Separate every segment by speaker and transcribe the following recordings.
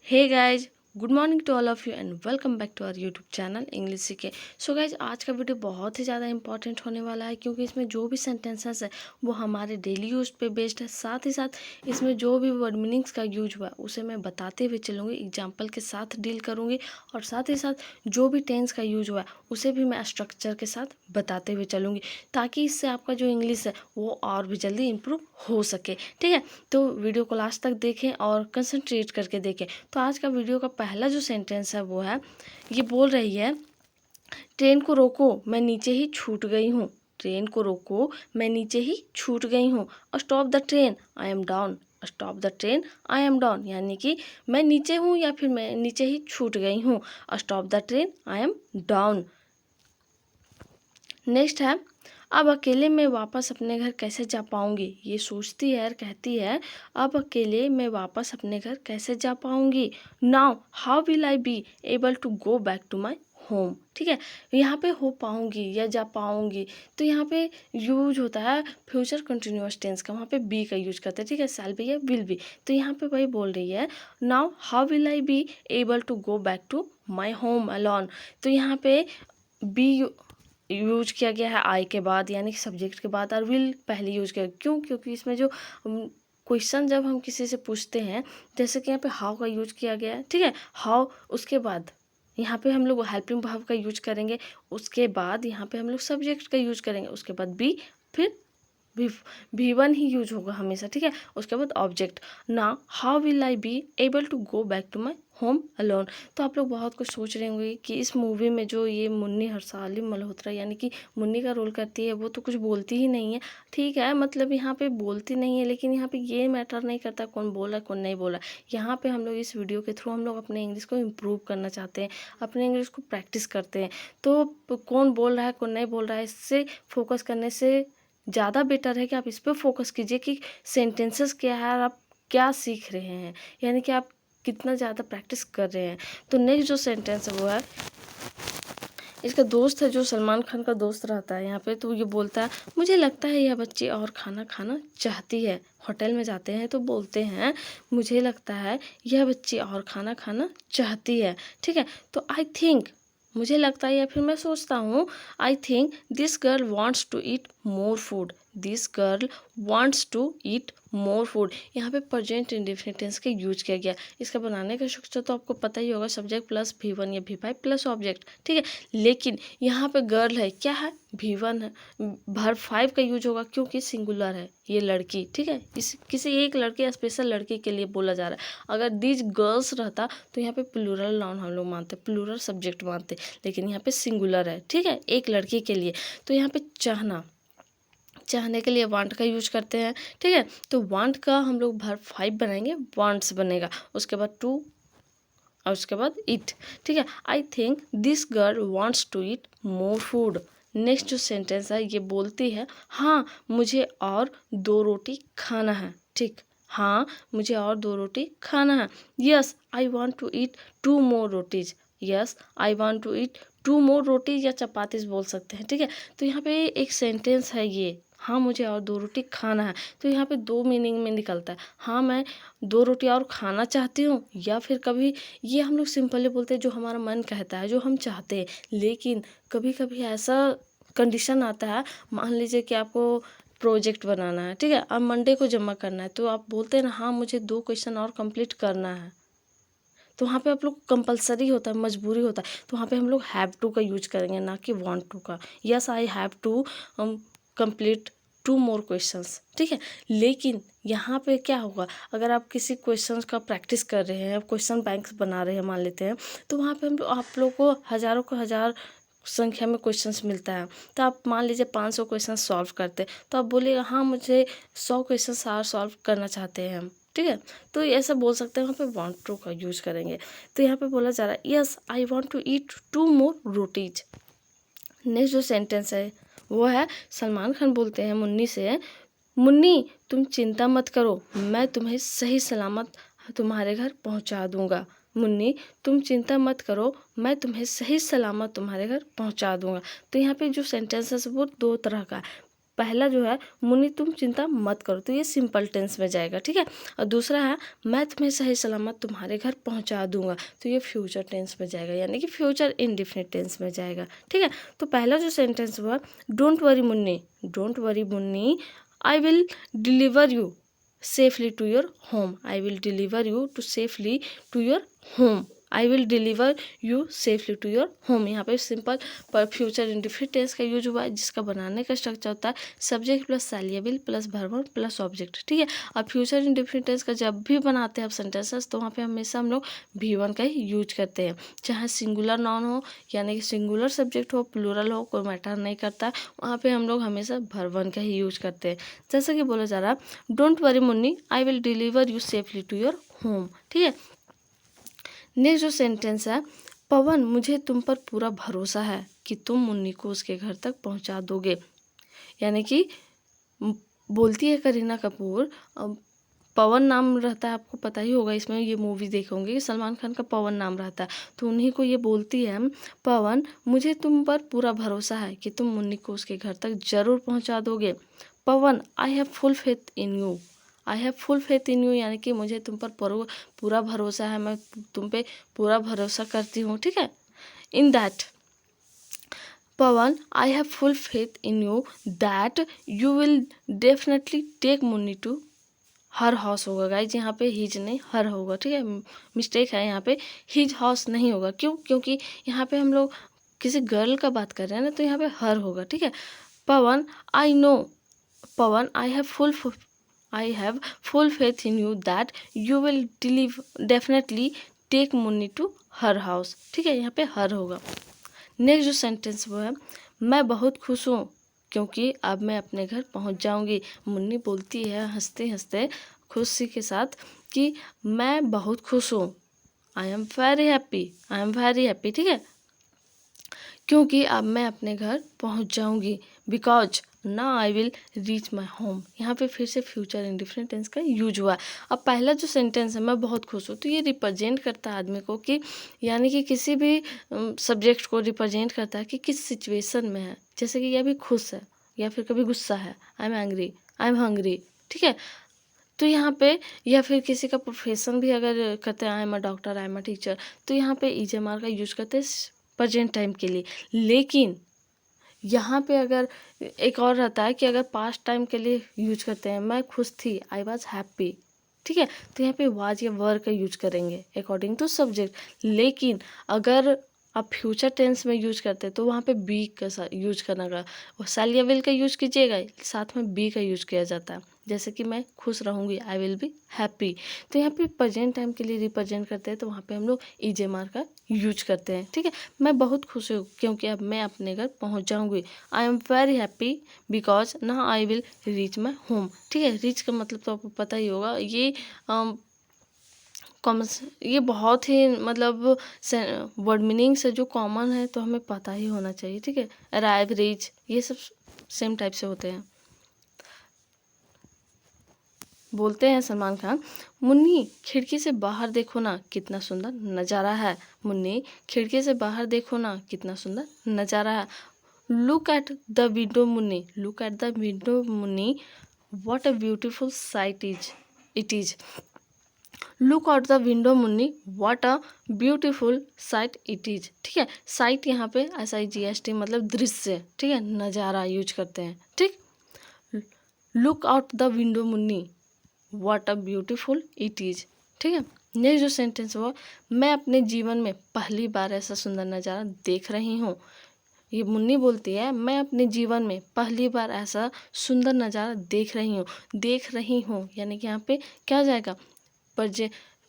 Speaker 1: Hey guys, good morning to all of you and welcome back to our YouTube channel English सीखे। So guys, आज का video बहुत ही ज़्यादा important होने वाला है क्योंकि इसमें जो भी सेंटेंसेस है वो हमारे डेली यूज पे बेस्ड है। साथ ही साथ इसमें जो भी वर्ड मीनिंग्स का यूज हुआ उसे मैं बताते हुए चलूँगी, एग्जाम्पल के साथ डील करूँगी और साथ ही साथ जो भी टेंस का यूज हुआ है उसे भी मैं स्ट्रक्चर के साथ बताते हुए चलूँगी ताकि इससे आपका जो इंग्लिश है वो और भी जल्दी इम्प्रूव हो सके। ठीक है, तो वीडियो को लास्ट तक देखें और कंसंट्रेट करके देखें। तो आज का वीडियो का पहला जो सेंटेंस है वो है, ये बोल रही है, ट्रेन को रोको मैं नीचे ही छूट गई हूँ। ट्रेन को रोको मैं नीचे ही छूट गई हूँ। Stop the train I am down. Stop the train I am down, यानी कि मैं नीचे हूँ या फिर मैं नीचे ही छूट गई हूँ। Stop the train I am down. Next है, अब अकेले मैं वापस अपने घर कैसे जा पाऊंगी। ये सोचती है और कहती है, अब अकेले मैं वापस अपने घर कैसे जा पाऊंगी। Now how will I be able to go back to my home. ठीक है, यहाँ पे हो पाऊंगी या जा पाऊंगी तो यहाँ पे यूज होता है फ्यूचर कंटिन्यूअस टेंस का, वहाँ पे बी का यूज करते हैं। ठीक है, शैल बी या विल बी। तो यहाँ पे वही बोल रही है, now how will I be able to go back to my home alone. तो यहाँ पे बी यूज किया गया है आई के बाद, यानी कि सब्जेक्ट के बाद, और विल पहले यूज किया। क्यों? क्योंकि इसमें जो क्वेश्चन जब हम किसी से पूछते हैं, जैसे कि यहाँ पे हाउ का यूज किया गया है। ठीक है, हाउ, उसके बाद यहाँ पे हम लोग हेल्पिंग वर्ब का यूज करेंगे, उसके बाद यहाँ पे हम लोग सब्जेक्ट का यूज करेंगे, उसके बाद बी, फिर भी वन ही यूज होगा हमेशा। ठीक है, उसके बाद ऑब्जेक्ट। ना how will I be able to go back to my home alone. तो आप लोग बहुत कुछ सोच रहे होंगे कि इस मूवी में जो ये मुन्नी हरसाली मल्होत्रा यानी कि मुन्नी का रोल करती है वो तो कुछ बोलती ही नहीं है। ठीक है, मतलब यहाँ पे बोलती नहीं है, लेकिन यहाँ पे ये मैटर नहीं करता कौन बोला कौन नहीं बोला। यहाँ पे हम लोग इस वीडियो के थ्रू हम लोग अपने इंग्लिश को इम्प्रूव करना चाहते हैं, अपने इंग्लिश को प्रैक्टिस करते हैं। तो कौन बोल रहा है कौन नहीं बोल रहा है, इससे फोकस करने से ज़्यादा बेटर है कि आप इस पर फोकस कीजिए कि सेंटेंसेस क्या है और आप क्या सीख रहे हैं, यानी कि आप कितना ज़्यादा प्रैक्टिस कर रहे हैं। तो नेक्स्ट जो सेंटेंस है वो है, इसका दोस्त है जो सलमान खान का दोस्त रहता है यहाँ पे, तो ये बोलता है, मुझे लगता है यह बच्ची और खाना खाना चाहती है। होटल में जाते हैं तो बोलते हैं, मुझे लगता है यह बच्ची और खाना खाना चाहती है। ठीक है, तो आई थिंक, मुझे लगता है या फिर मैं सोचता हूँ, I think this girl wants to eat more food. This girl wants to eat more food. यहाँ पे प्रेजेंट इंडेफिनिट टेंस का यूज किया गया। इसका बनाने का स्ट्रक्चर तो आपको पता ही होगा, सब्जेक्ट प्लस V1 या V5 प्लस ऑब्जेक्ट। ठीक है, लेकिन यहाँ पे गर्ल है, क्या है, V1 है, वर्ब 5 का यूज होगा क्योंकि सिंगुलर है, ये लड़की। ठीक है, इस किसी एक लड़के, स्पेशल लड़की के लिए बोला जा रहा है। अगर दीज गर्ल्स रहता तो यहाँ पे प्लूरल नाउन हम लोग मानते, प्लूरल सब्जेक्ट मानते, लेकिन यहाँ पे सिंगुलर है। ठीक है, एक लड़की के लिए। तो यहाँ पे चाहना, चाहने के लिए वांट का यूज करते हैं। ठीक है, तो वांट का हम लोग वर्ब 5 बनाएंगे, वांट्स बनेगा, उसके बाद टू और उसके बाद इट। ठीक है, I think this girl wants to eat more food. Next जो सेंटेंस है ये बोलती है, हाँ मुझे और 2 रोटी खाना है। ठीक, हाँ मुझे और 2 रोटी खाना है। Yes I want to eat 2 more rotis. Yes I want to eat 2 more rotis या चपातीस बोल सकते हैं। ठीक है, तो यहाँ पे एक सेंटेंस है ये, हाँ मुझे और 2 रोटी खाना है। तो यहाँ पे 2 मीनिंग में निकलता है, हाँ मैं 2 रोटी और खाना चाहती हूँ, या फिर कभी ये हम लोग सिंपली बोलते हैं जो हमारा मन कहता है, जो हम चाहते हैं। लेकिन कभी कभी ऐसा कंडीशन आता है, मान लीजिए कि आपको प्रोजेक्ट बनाना है। ठीक है, अब मंडे को जमा करना है, तो आप बोलते हैं ना, हाँ मुझे 2 क्वेश्चन और कंप्लीट करना है। तो वहाँ पे आप लोग कंपलसरी होता है, मजबूरी होता है, तो वहाँ पे हम लोग हैव टू का यूज करेंगे, ना कि वांट टू का। Yes I have to complete 2 more questions. ठीक है, लेकिन यहाँ पे क्या होगा, अगर आप किसी क्वेश्चंस का प्रैक्टिस कर रहे हैं, क्वेश्चन बैंक्स बना रहे हैं मान लेते हैं, तो वहाँ पे आप लोग को हज़ारों को हज़ार संख्या में क्वेश्चंस मिलता है। तो आप मान लीजिए 500 क्वेश्चन सॉल्व करते, तो आप बोलिएगा हाँ मुझे 100 क्वेश्चन और सॉल्व करना चाहते हैं हम। ठीक है, तो ऐसा बोल सकते हैं, वहाँ पे वांट टू का यूज करेंगे। तो यहाँ पे बोला जा रहा है, yes I want to eat 2 more rotis. Next जो सेंटेंस है वो है, सलमान खान बोलते हैं मुन्नी से, मुन्नी तुम चिंता मत करो, मैं तुम्हें सही सलामत तुम्हारे घर पहुंचा दूंगा। मुन्नी तुम चिंता मत करो, मैं तुम्हें सही सलामत तुम्हारे घर पहुंचा दूंगा। तो यहाँ पे जो सेंटेंस है वो 2 तरह का है। पहला जो है मुन्नी तुम चिंता मत करो, तो ये सिंपल टेंस में जाएगा, ठीक है। और दूसरा है मैं तुम्हें सही सलामत तुम्हारे घर पहुंचा दूंगा, तो ये फ्यूचर टेंस में जाएगा, यानी कि फ्यूचर इंडेफिनिट टेंस में जाएगा, ठीक है। तो पहला जो सेंटेंस हुआ don't worry Munni, don't worry Munni, I will deliver you safely to your home, I will deliver you to safely to your home, I will deliver you safely to your home. यहाँ पे सिंपल पर future indefinite tense का use हुआ है, जिसका बनाने का structure होता है सब्जेक्ट प्लस सैलिएबल प्लस वर्ब प्लस ऑब्जेक्ट, ठीक है। अब फ्यूचर इंडेफिनिट टेंस का जब भी बनाते हैं आप सेंटेंसेस, तो वहाँ पे हमेशा हम लोग V1 का ही यूज करते हैं, चाहे सिंगुलर नाउन हो यानी कि सिंगुलर सब्जेक्ट हो प्लूरल हो कोई मैटर नहीं करता, वहाँ पे हम लोग हमेशा V1 का ही यूज करते हैं। जैसा कि बोला जा रहा है don't worry Munni, I will deliver you safely to your home, ठीक है। नेक्स्ट जो सेंटेंस है पवन मुझे तुम पर पूरा भरोसा है कि तुम मुन्नी को उसके घर तक पहुंचा दोगे, यानी कि बोलती है करीना कपूर, पवन नाम रहता है, आपको पता ही होगा, इसमें ये मूवी देखे होंगे सलमान खान का पवन नाम रहता है, तो उन्हीं को ये बोलती है पवन मुझे तुम पर पूरा भरोसा है कि तुम मुन्नी को उसके घर तक जरूर पहुंचा दोगे। Pawan I have full faith in you, I have full faith in you, यानी कि मुझे तुम पर पूरा भरोसा है, मैं तुम पे पूरा भरोसा करती हूँ, ठीक है। In that Pawan I have full faith in you that you will definitely take Munni to her house होगा, गाइज यहाँ पे हिज नहीं हर होगा, ठीक है, मिस्टेक है, यहाँ पे हिज हाउस नहीं होगा, क्यों, क्योंकि यहाँ पे हम लोग किसी गर्ल का बात कर रहे हैं ना, तो यहाँ पे हर होगा, ठीक है। Pawan I know, Pawan I have full faith in you that you will definitely take Munni to her house, ठीक है, यहाँ पे हर होगा। नेक्स्ट जो सेंटेंस वो है मैं बहुत खुश हूँ क्योंकि अब मैं अपने घर पहुँच जाऊँगी। मुन्नी बोलती है हंसते हंसते खुशी के साथ कि मैं बहुत खुश हूँ, आई am very happy, I am very happy, ठीक है, क्योंकि अब मैं अपने घर पहुँच जाऊँगी, बिकॉज ना I will reach my home. यहाँ पे फिर से फ्यूचर इंडेफिनिट टेंस का यूज हुआ। अब पहला जो सेंटेंस है मैं बहुत खुश हूँ, तो ये रिप्रेजेंट करता है आदमी को कि यानी कि किसी भी सब्जेक्ट को रिप्रेजेंट करता है कि किस सिचुएशन में है, जैसे कि ये अभी खुश है या फिर कभी गुस्सा है, I am angry, I am hungry, ठीक है। तो यहाँ पे या फिर किसी का प्रोफेशन भी अगर कहते हैं I am a doctor, I am a teacher, तो यहाँ पे ईजेमार का यूज करते हैं प्रेजेंट टाइम के लिए। लेकिन यहाँ पे अगर एक और रहता है कि अगर पास्ट टाइम के लिए यूज करते हैं मैं खुश थी, आई वॉज हैप्पी, ठीक है, तो यहाँ पे वाज या वर का यूज करेंगे अकॉर्डिंग टू सब्जेक्ट। लेकिन अगर आप फ्यूचर टेंस में यूज करते हैं तो वहाँ पे बी का यूज करना का, और शैल या विल का यूज कीजिएगा, साथ में बी का यूज किया जाता है, जैसे कि मैं खुश रहूँगी, आई विल बी हैप्पी। तो यहाँ पे प्रेजेंट टाइम के लिए रिप्रेजेंट करते हैं, तो वहाँ पे हम लोग ईजेमार का यूज करते हैं, ठीक है। मैं बहुत खुश हूँ क्योंकि अब मैं अपने घर पहुँच जाऊँगी, I am very happy because ना I will reach my home, ठीक है। रीच का मतलब तो आपको पता ही होगा, ये कॉमन, ये बहुत ही मतलब वर्ड मीनिंग से जो कॉमन है तो हमें पता ही होना चाहिए, ठीक है। अराइव, रीच, ये सब सेम टाइप से होते हैं। बोलते हैं सलमान खान मुन्नी खिड़की से बाहर देखो ना कितना सुंदर नज़ारा है, मुन्नी खिड़की से बाहर देखो ना कितना सुंदर नज़ारा है। Look at the window Munni, look at the window Munni, what a beautiful sight it is. Look out the window Munni, what a beautiful sight it is, ठीक है। साइट यहाँ पे SIGHT मतलब दृश्य, ठीक है, नज़ारा यूज करते हैं, ठीक। Look out the window Munni, what a beautiful it is, ठीक है। नेक्स्ट जो सेंटेंस हुआ मैं अपने जीवन में पहली बार ऐसा सुंदर नज़ारा देख रही हूँ। ये मुन्नी बोलती है मैं अपने जीवन में पहली बार ऐसा सुंदर नज़ारा देख रही हूँ, यानी कि यहाँ पे क्या जाएगा,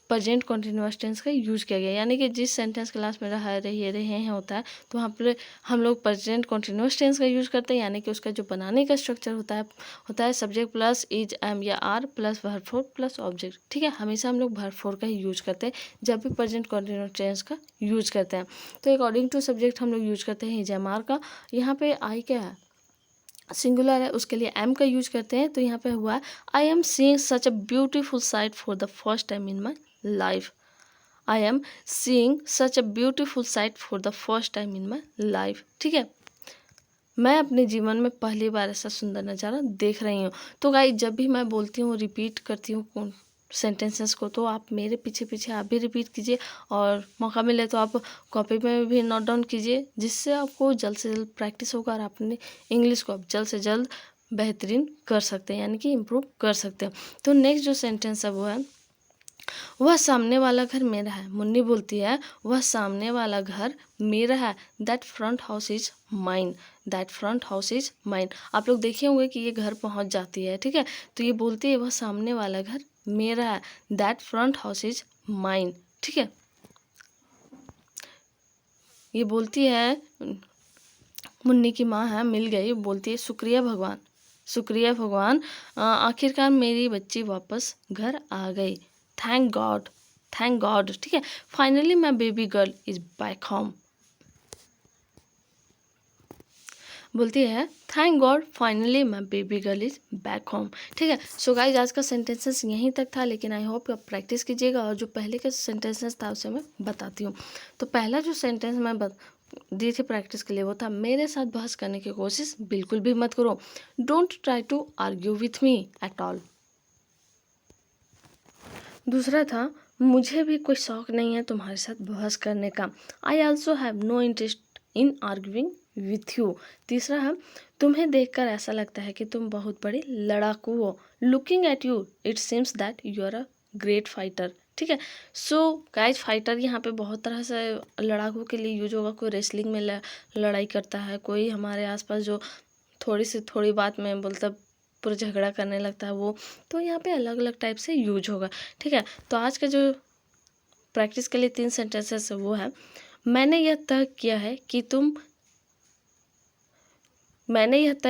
Speaker 1: प्रेजेंट कॉन्टिन्यूअस टेंस का यूज किया गया, यानी कि जिस सेंटेंस क्लास में रह रहे हैं होता है, तो वहाँ पर हम लोग प्रेजेंट कॉन्टिन्यूअस टेंस का यूज करते हैं, यानी कि उसका जो बनाने का स्ट्रक्चर होता है सब्जेक्ट प्लस इज, एम या are plus verb four plus object, ठीक है। हमेशा हम लोग वर्ब फोर का ही यूज करते हैं जब भी प्रेजेंट कॉन्टिन्यूअस टेंस का यूज करते हैं। तो अकॉर्डिंग टू सब्जेक्ट हम लोग यूज करते हैं इज एम आर का। यहाँ पे आई क्या है, सिंगुलर है, उसके लिए एम का यूज करते हैं, तो यहाँ पे हुआ I am seeing such a beautiful sight for the first time in my life, I am seeing such a beautiful sight for the first time in my life, ठीक है। मैं अपने जीवन में पहली बार ऐसा सुंदर नज़ारा देख रही हूँ। तो गाइस जब भी मैं बोलती हूँ, रिपीट करती हूँ सेंटेंसेस को, तो आप मेरे पीछे पीछे आप भी रिपीट कीजिए, और मौका मिले तो आप कॉपी में भी नोट डाउन कीजिए, जिससे आपको जल्द से जल्द प्रैक्टिस होगा और अपने इंग्लिश को आप जल्द से जल्द बेहतरीन कर सकते हैं, यानी कि इम्प्रूव कर सकते हैं। तो नेक्स्ट जो सेंटेंस है वो है, वह सामने वाला घर मेरा है। मुन्नी बोलती है, वह सामने वाला घर मेरा है। That front house is mine. That front house is mine. आप लोग देखे होंगे कि ये घर पहुंच जाती है, ठीक है। तो ये बोलती है, वह सामने वाला घर मेरा है। That front house is mine, ठीक है। ये बोलती है, मुन्नी की माँ है, मिल गई, बोलती है, शुक्रिया भगवान, शुक्रिया भगवान, आखिरकार मेरी बच्ची वापस घर आ गई। थैंक गॉड, थैंक गॉड, ठीक है। Finally my baby girl is back home. बोलती है, thank God finally my baby girl is back home, ठीक है। सो गाइज आज का सेंटेंसेस यहीं तक था, लेकिन आई होप आप प्रैक्टिस कीजिएगा, और जो पहले का सेंटेंसेस था उसे मैं बताती हूँ। तो पहला जो सेंटेंस मैं दी थी प्रैक्टिस के लिए वो था, मेरे साथ बहस करने की कोशिश बिल्कुल भी मत करो। Don't try to argue with me at all. दूसरा था, मुझे भी कोई शौक नहीं है तुम्हारे साथ बहस करने का। I also have no interest in arguing with you. तीसरा है, तुम्हें देखकर ऐसा लगता है कि तुम बहुत बड़े लड़ाकू हो। Looking at you it seems that you are a great fighter, ठीक है। सो गाइज फाइटर यहाँ पे बहुत तरह से लड़ाकू के लिए यूज होगा। कोई रेसलिंग में लड़ाई करता है, कोई हमारे आसपास जो थोड़ी से थोड़ी बात में बोलता पूरा झगड़ा करने लगता है वो। तो यहाँ पे अलग अलग टाइप से यूज होगा, ठीक है। तो आज का जो प्रैक्टिस के लिए 3 सेंटेंसेस है वो है, मैंने यह तय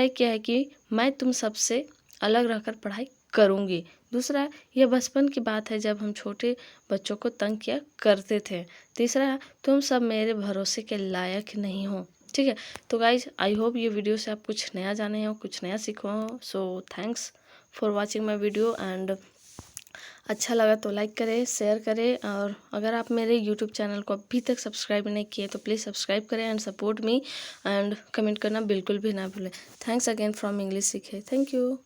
Speaker 1: किया है कि मैं तुम सबसे अलग रहकर पढ़ाई करूँगी। दूसरा, यह बचपन की बात है जब हम छोटे बच्चों को तंग किया करते थे। तीसरा, तुम सब मेरे भरोसे के लायक नहीं हो, ठीक है। तो गाइज आई होप ये वीडियो से आप कुछ नया जाने हो, कुछ नया सीखो हो। So thanks for watching my video, and अच्छा लगा तो लाइक करें, शेयर करें, और अगर आप मेरे यूट्यूब चैनल को अभी तक सब्सक्राइब नहीं किए तो प्लीज़ सब्सक्राइब करें and support me, and comment करना बिल्कुल भी ना भूलें। थैंक्स अगेन फ्रॉम इंग्लिश सीखे। Thank you.